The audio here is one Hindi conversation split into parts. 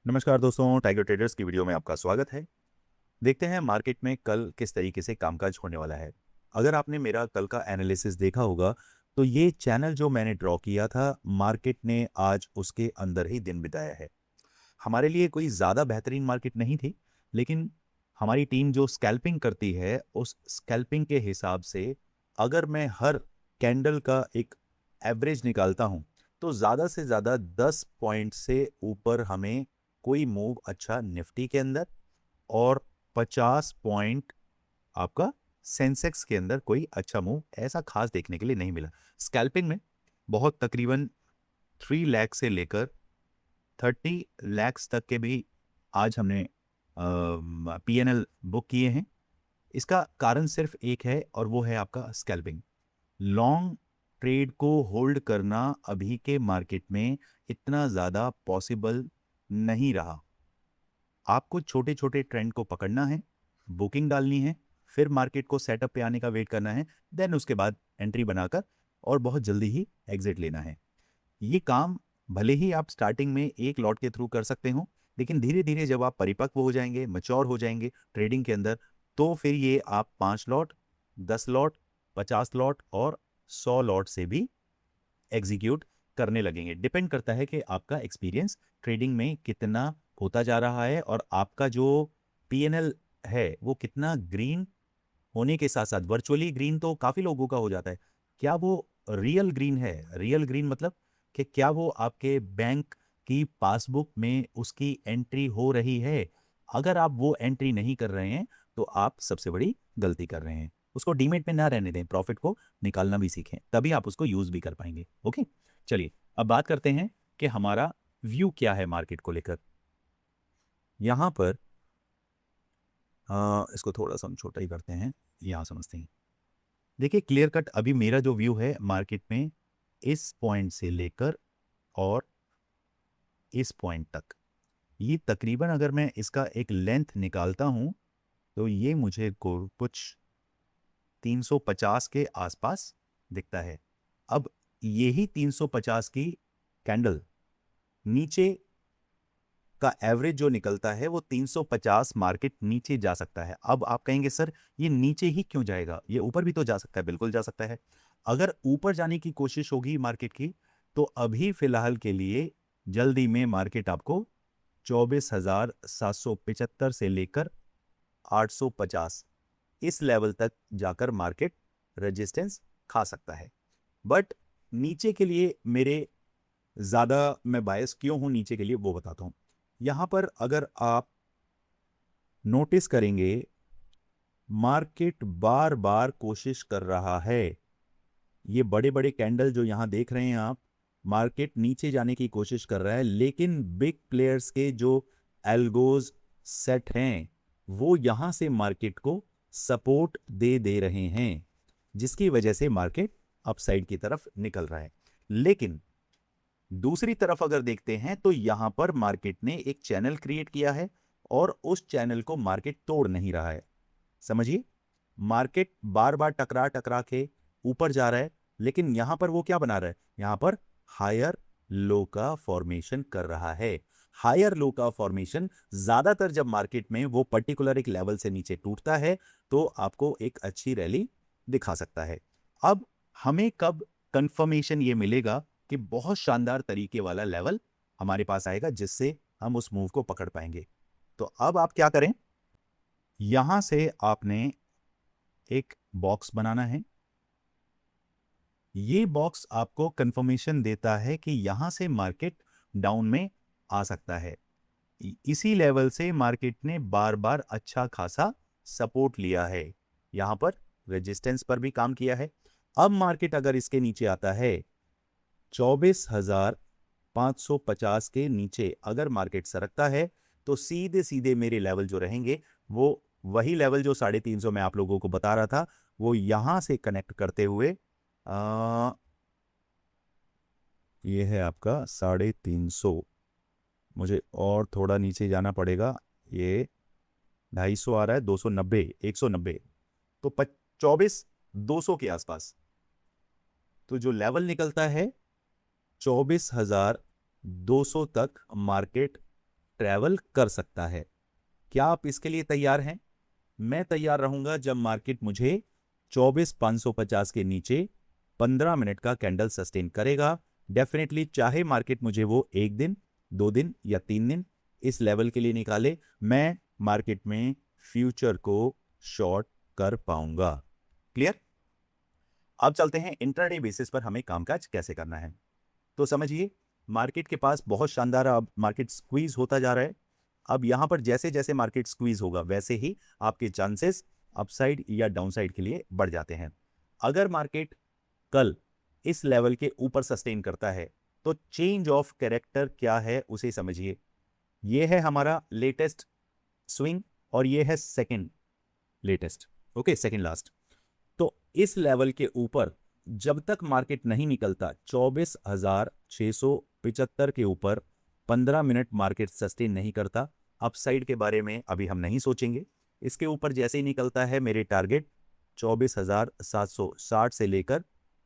नमस्कार दोस्तों, टाइगर ट्रेडर्स की वीडियो में आपका स्वागत है। देखते हैं मार्केट में कल किस तरीके से कामकाज होने वाला है। अगर आपने मेरा कल का एनालिसिस देखा होगा तो ये चैनल जो मैंने ड्रॉ किया था, मार्केट ने आज उसके अंदर ही दिन बिताया है। हमारे लिए कोई ज़्यादा बेहतरीन मार्केट नहीं थी, लेकिन हमारी टीम जो स्कैल्पिंग करती है उस स्कैल्पिंग के हिसाब से अगर मैं हर कैंडल का एक एवरेज निकालता हूं तो ज़्यादा से ज़्यादा 10 पॉइंट से ऊपर हमें कोई मूव अच्छा निफ्टी के अंदर और 50 पॉइंट आपका सेंसेक्स के अंदर कोई अच्छा मूव ऐसा खास देखने के लिए नहीं मिला। स्कैल्पिंग में बहुत तकरीबन 3 लाख से लेकर 30 लैक्स तक के भी आज हमने पीएनएल बुक किए हैं। इसका कारण सिर्फ एक है और वो है आपका स्कैल्पिंग। लॉन्ग ट्रेड को होल्ड करना अभी के मार्केट में इतना ज़्यादा पॉसिबल नहीं रहा। आपको छोटे छोटे ट्रेंड को पकड़ना है, बुकिंग डालनी है, फिर मार्केट को सेटअप पे आने का वेट करना है, देन उसके बाद एंट्री बनाकर और बहुत जल्दी ही एग्जिट लेना है। ये काम भले ही आप स्टार्टिंग में एक लॉट के थ्रू कर सकते हो, लेकिन धीरे धीरे जब आप परिपक्व हो जाएंगे, मच्योर हो जाएंगे ट्रेडिंग के अंदर, तो फिर ये आप 5 लॉट, 10 लॉट, 50 लॉट और 100 लॉट से भी एग्जीक्यूट करने लगेंगे। डिपेंड करता है कि आपका एक्सपीरियंस ट्रेडिंग में कितना होता जा रहा है और आपका जो पीएनएल है वो कितना ग्रीन होने के साथ साथ, वर्चुअली ग्रीन तो काफी लोगों का हो जाता है, क्या वो रियल ग्रीन है। रियल ग्रीन मतलब कि क्या वो आपके बैंक की पासबुक में उसकी एंट्री हो रही है। अगर आप वो एंट्री नहीं कर रहे हैं तो आप सबसे बड़ी गलती कर रहे हैं। उसको डीमेट में ना रहने दें, प्रॉफिट को निकालना भी सीखें, तभी आप उसको यूज भी कर पाएंगे। ओके, चलिए अब बात करते हैं कि हमारा व्यू क्या है मार्केट को लेकर। यहां पर इसको थोड़ा सा हम छोटा ही करते हैं, यहां समझते हैं। देखिए क्लियर कट अभी मेरा जो व्यू है मार्केट में, इस पॉइंट से लेकर और इस पॉइंट तक, ये तकरीबन अगर मैं इसका एक लेंथ निकालता हूं तो ये मुझे कुछ 350 के आसपास दिखता है। अब यही 350 की कैंडल नीचे का एवरेज जो निकलता है वो 350 मार्केट नीचे जा सकता है। अब आप कहेंगे सर ये नीचे ही क्यों जाएगा, ये ऊपर भी तो जा सकता है। बिल्कुल जा सकता है। अगर ऊपर जाने की कोशिश होगी मार्केट की तो अभी फिलहाल के लिए जल्दी में मार्केट आपको 24,775 से लेकर 850 इस लेवल तक जाकर मार्केट रेजिस्टेंस खा सकता है। बट नीचे के लिए मेरे ज्यादा मैं बायस क्यों हूं नीचे के लिए वो बताता हूं। यहां पर अगर आप नोटिस करेंगे, मार्केट बार बार कोशिश कर रहा है, ये बड़े बड़े कैंडल जो यहां देख रहे हैं आप, मार्केट नीचे जाने की कोशिश कर रहा है, लेकिन बिग प्लेयर्स के जो एल्गोज सेट हैं वो यहां से मार्केट को सपोर्ट दे रहे हैं, जिसकी वजह से मार्केट अपसाइड की तरफ निकल रहा है। लेकिन दूसरी तरफ अगर देखते हैं तो यहां पर मार्केट ने एक चैनल क्रिएट किया है और उस चैनल को मार्केट तोड़ नहीं रहा है। समझिए, मार्केट बार बार टकरा टकरा के ऊपर जा रहा है, लेकिन यहां पर वो क्या बना रहा है, यहां पर हायर लो का फॉर्मेशन कर रहा है। हायर लो का फॉर्मेशन ज्यादातर जब मार्केट में वो पर्टिकुलर एक लेवल से नीचे टूटता है तो आपको एक अच्छी रैली दिखा सकता है। अब हमें कब कंफर्मेशन ये मिलेगा कि बहुत शानदार तरीके वाला लेवल हमारे पास आएगा जिससे हम उस मूव को पकड़ पाएंगे। तो अब आप क्या करें, यहां से आपने एक बॉक्स बनाना है। ये बॉक्स आपको कंफर्मेशन देता है कि यहां से मार्केट डाउन में आ सकता है। इसी लेवल से मार्केट ने बार बार अच्छा खासा सपोर्ट लिया है, यहां पर रेजिस्टेंस पर भी काम किया है। अब मार्केट अगर इसके नीचे आता है 24,550 के नीचे अगर मार्केट सरकता है तो सीधे सीधे मेरे लेवल जो रहेंगे वो वही लेवल जो 350 मैं आप लोगों को बता रहा था, वो यहां से कनेक्ट करते हुए ये है आपका 350। मुझे और थोड़ा नीचे जाना पड़ेगा, ये 250 आ रहा है, 290, 190, तो 24,200 के आसपास। तो जो लेवल निकलता है 24,200 तक मार्केट ट्रैवल कर सकता है। क्या आप इसके लिए तैयार हैं? मैं तैयार रहूंगा जब मार्केट मुझे 24,550 के नीचे 15 मिनट का कैंडल सस्टेन करेगा। डेफिनेटली चाहे मार्केट मुझे वो 1 दिन, 2 दिन या 3 दिन इस लेवल के लिए निकाले, मैं मार्केट में फ्यूचर को शॉर्ट कर पाऊंगा। क्लियर? अब चलते हैं इंट्राडे बेसिस पर हमें कामकाज कैसे करना है। तो समझिए, मार्केट के पास बहुत शानदार अब मार्केट स्क्वीज होता जा रहा है। अब यहां पर जैसे जैसे मार्केट स्क्वीज होगा वैसे ही आपके चांसेस अपसाइड या डाउनसाइड के लिए बढ़ जाते हैं। अगर मार्केट कल इस लेवल के ऊपर सस्टेन करता है तो चेंज ऑफ कैरेक्टर क्या है उसे समझिए। यह है हमारा लेटेस्ट स्विंग और यह है second latest, okay, second last. तो इस लेवल के ऊपर जब तक मार्केट नहीं निकलता 24,675 के ऊपर 15 मिनट मार्केट सस्टेन नहीं करता, अपसाइड के बारे में अभी हम नहीं सोचेंगे। इसके ऊपर जैसे ही निकलता है मेरे टारगेट 24,760 से लेकर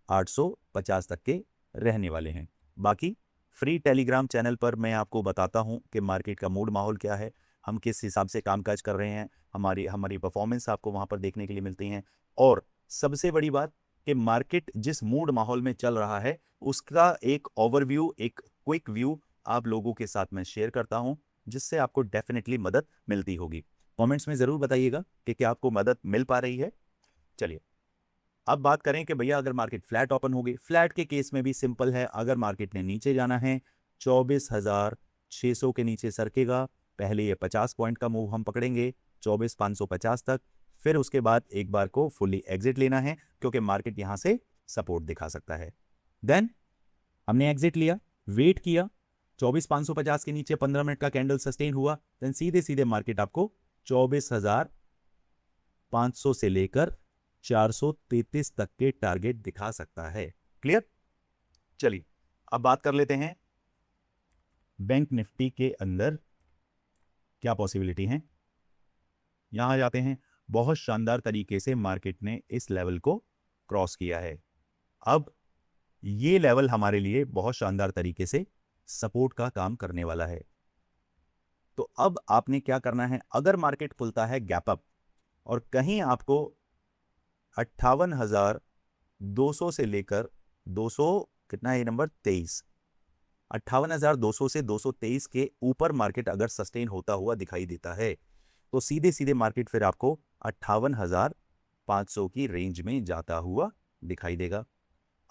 850 तक के रहने वाले हैं। बाकी फ्री टेलीग्राम चैनल पर मैं आपको बताता हूं कि मार्केट का मूड माहौल क्या है, हम किस हिसाब से कामकाज कर रहे हैं, हमारी परफॉर्मेंस आपको वहां पर देखने के लिए मिलती हैं। और सबसे बड़ी बात कि मार्केट जिस मूड माहौल में चल रहा है उसका एक ओवरव्यू, एक क्विक व्यू आप लोगों के साथ मैं शेयर करता हूं, जिससे आपको डेफिनेटली मदद मिलती होगी। कमेंट्स में जरूर बताइएगा कि क्या आपको मदद मिल पा रही है। चलिए अब बात करें कि भैया अगर मार्केट फ्लैट ओपन होगी, फ्लैट के केस में भी सिंपल है। अगर मार्केट ने नीचे जाना है 24,600 के नीचे सरकेगा, पहले ये 50 पॉइंट का मूव हम पकड़ेंगे 24,550 तक, फिर उसके बाद एक बार को फुल्ली एग्जिट लेना है क्योंकि मार्केट यहां से सपोर्ट दिखा सकता है। देन हमने एग्जिट लिया, वेट किया, 24,550 के नीचे 15 मिनट का कैंडल सस्टेन हुआ, देन सीधे सीधे मार्केट आपको 24,500 से लेकर 433 तक के टारगेट दिखा सकता है। क्लियर? चलिए अब बात कर लेते हैं बैंक निफ्टी के अंदर क्या पॉसिबिलिटी है। यहां जाते हैं, बहुत शानदार तरीके से मार्केट ने इस लेवल को क्रॉस किया है। अब ये लेवल हमारे लिए बहुत शानदार तरीके से सपोर्ट का काम करने वाला है। तो अब आपने क्या करना है, अगर मार्केट खुलता है गैप अप और कहीं आपको 58,200 से लेकर 200 कितना है ये नंबर 23, 58,200 से 223 के ऊपर मार्केट अगर सस्टेन होता हुआ दिखाई देता है तो सीधे सीधे मार्केट फिर आपको 58,500 की रेंज में जाता हुआ दिखाई देगा।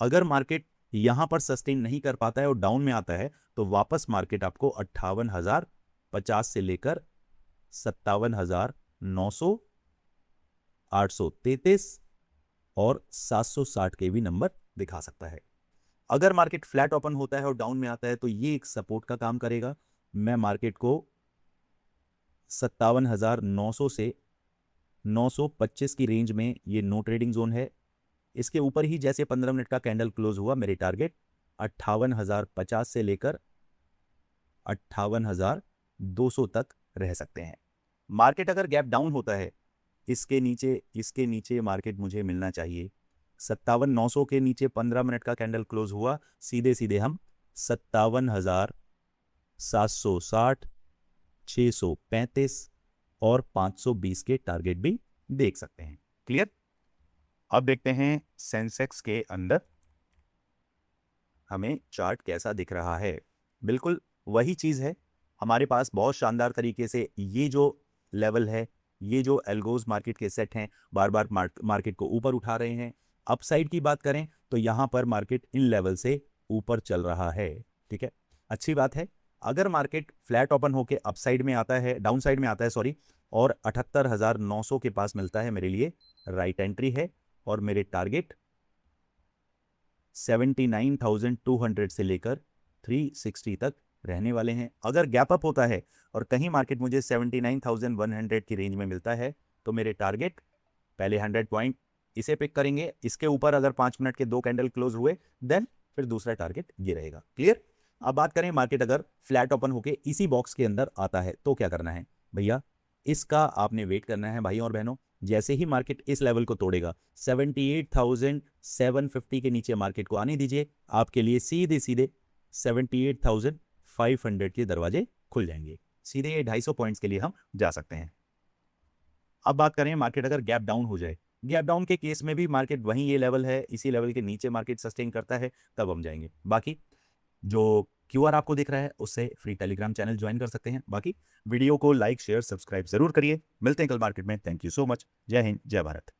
अगर मार्केट यहां पर सस्टेन नहीं कर पाता है और डाउन में आता है तो वापस मार्केट आपको 58,050 से लेकर 57,900, 833 और 760 के भी नंबर दिखा सकता है। अगर मार्केट फ्लैट ओपन होता है और डाउन में आता है तो ये एक सपोर्ट का काम करेगा। मैं मार्केट को 57,900 से 925 की रेंज में, ये नो ट्रेडिंग जोन है, इसके ऊपर ही जैसे 15 मिनट का कैंडल क्लोज हुआ मेरे टारगेट 58,050 से लेकर 58,200 तक रह सकते हैं। मार्केट अगर गैप डाउन होता है इसके नीचे मार्केट मुझे मिलना चाहिए 57,900 के नीचे 15 मिनट का कैंडल क्लोज हुआ, सीधे सीधे हम 57,760, 635 और 520 के टारगेट भी देख सकते हैं। क्लियर? अब देखते हैं सेंसेक्स के अंदर हमें चार्ट कैसा दिख रहा है। बिल्कुल वही चीज है, हमारे पास बहुत शानदार तरीके से ये जो लेवल है, ये जो एल्गोज मार्केट के सेट हैं, बार बार मार्केट को ऊपर उठा रहे हैं। अपसाइड की बात करें तो यहां पर मार्केट इन लेवल से ऊपर चल रहा है। ठीक है, अच्छी बात है। अगर मार्केट फ्लैट ओपन होके अपसाइड में आता है, डाउन साइड में आता है सॉरी, और 78,900 के पास मिलता है, मेरे लिए राइट एंट्री है और मेरे टारगेट 79,200 से लेकर 360 तक रहने वाले हैं। अगर गैप अप होता है और कहीं मार्केट मुझे 79,100 की रेंज में मिलता है तो मेरे टारगेट पहले 100 पॉइंट इसे पिक करेंगे, इसके ऊपर अगर 5 मिनट के 2 कैंडल क्लोज हुए देन फिर दूसरा टारगेट ये रहेगा। क्लियर? अब बात करें मार्केट अगर फ्लैट ओपन होके इसी बॉक्स के अंदर आता है तो क्या करना है भैया, इसका आपने वेट करना है भाई और बहनों। जैसे ही मार्केट इस लेवल को तोड़ेगा 78,750 के नीचे मार्केट को आने दीजिए, आपके लिए सीधे सीधे 78,500 के दरवाजे खुल जाएंगे। सीधे ये 250 पॉइंट्स के लिए हम जा सकते हैं। अब बात करें मार्केट अगर गैप डाउन हो जाए, गैप डाउन के केस में भी मार्केट वहीं ये लेवल है, इसी लेवल के नीचे मार्केट सस्टेन करता है, तब हम जाएंगे। बाकी जो क्यूआर आपको दिख रहा है उससे फ्री टेलीग्राम चैनल ज्वाइन कर सकते हैं। बाकी वीडियो को लाइक शेयर सब्सक्राइब जरूर करिए। मिलते हैं कल मार्केट में। Thank you so much. जय हिंद, जय भारत।